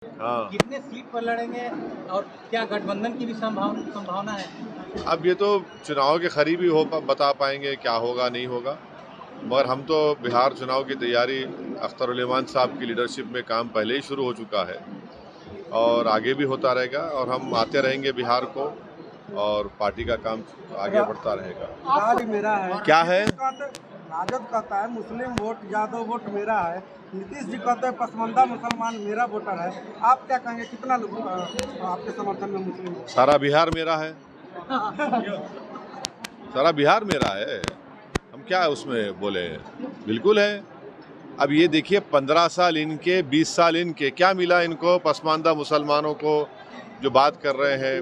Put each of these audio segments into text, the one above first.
हाँ। कितने सीट पर लड़ेंगे और क्या गठबंधन की भी संभावना है? अब ये तो चुनाव के करीब ही बता पाएंगे क्या होगा नहीं होगा, मगर हम तो बिहार चुनाव की तैयारी अख्तरुल साहब की लीडरशिप में काम पहले ही शुरू हो चुका है और आगे भी होता रहेगा और हम आते रहेंगे बिहार को और पार्टी का काम आगे बढ़ता रहेगा। राज मेरा है। क्या है? राजद कहता है मुस्लिम वोट, यादव वोट मेरा है। नीतीश जी कहते हैं पसमानदा मुसलमान मेरा वोटर है। आप क्या कहेंगे, कितना लोग आपके समर्थन में मुस्लिम है? सारा बिहार मेरा है। सारा बिहार मेरा है, हम क्या उसमें बोले, बिल्कुल है। अब ये देखिए 15 साल इनके, 20 साल इनके, क्या मिला इनको? पसमानदा मुसलमानों को जो बात कर रहे हैं,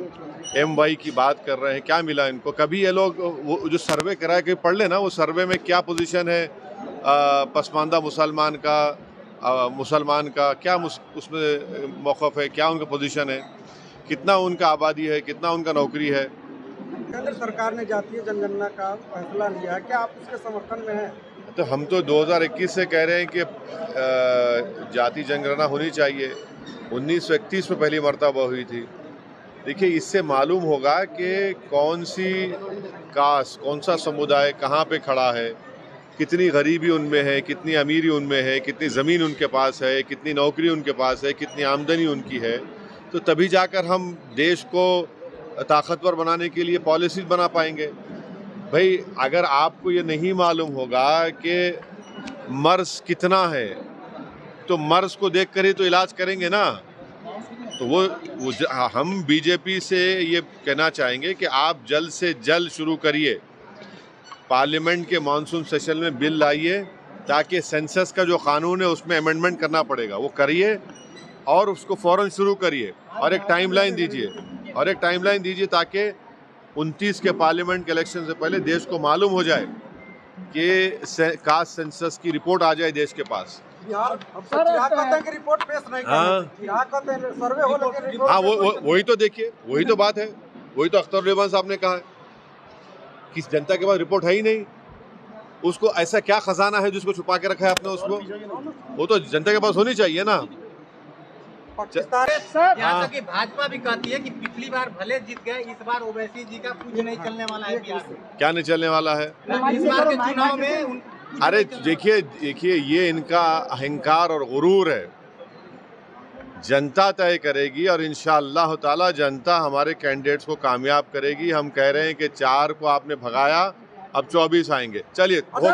MY की बात कर रहे हैं, क्या मिला इनको? कभी ये लोग वो जो सर्वे करा के पढ़ लेना, वो सर्वे में क्या पोजीशन है पसमानदा मुसलमान का क्या उसमें मौक़िफ़ है, क्या उनका पोजीशन है, कितना उनका आबादी है, कितना उनका नौकरी है। केंद्र सरकार ने जातीय जनगणना का फैसला लिया है, क्या आप उसके समर्थन में हैं? तो हम तो 2021 से कह रहे हैं कि जाति जनगणना होनी चाहिए। 1931 में पहली मर्तबा हुई थी। देखिए, इससे मालूम होगा कि कौन सी कास्ट, कौन सा समुदाय कहाँ पे खड़ा है, कितनी गरीबी उनमें है, कितनी अमीरी उनमें है, कितनी ज़मीन उनके पास है, कितनी नौकरी उनके पास है, कितनी आमदनी उनकी है। तो तभी जाकर हम देश को ताकतवर बनाने के लिए पॉलिसीज बना पाएंगे। भाई, अगर आपको ये नहीं मालूम होगा कि मर्ज कितना है, तो मर्ज को देखकर ही तो इलाज करेंगे ना। तो हम बीजेपी से ये कहना चाहेंगे कि आप जल्द से जल्द शुरू करिए, पार्लियामेंट के मानसून सेशन में बिल लाइए, ताकि सेंसस का जो कानून है उसमें अमेंडमेंट करना पड़ेगा, वो करिए और उसको फ़ौरन शुरू करिए और एक टाइमलाइन दीजिए ताकि 29 के पार्लियामेंट के इलेक्शन से पहले देश को मालूम हो जाए कि कास्ट सेंसस की रिपोर्ट आ जाए देश के पास। रिपोर्ट पेश नहीं सर्वे हो, लेकिन हाँ, वही तो देखिए, वही तो बात है, वही तो अख्तरुल साहब ने कहा है कि जनता के पास रिपोर्ट है ही नहीं। उसको ऐसा क्या खजाना है जिसको छुपा के रखा है आपने उसको? वो तो जनता के पास होनी चाहिए ना। यहाँ तक कि भाजपा भी कहती है कि पिछली बार भले जीत गए, इस बार ओवैसी जी का कुछ नहीं चलने वाला है बिहार में। क्या नहीं चलने वाला है? इस बार के चुनाव में अरे देखिए, ये इनका अहंकार और गुरूर है। जनता तय करेगी और इंशाअल्लाह ताला जनता हमारे कैंडिडेट्स को कामयाब करेगी। हम कह रहे हैं कि 4 को आपने भगाया, अब 24 आएंगे। चलिए, हो गया।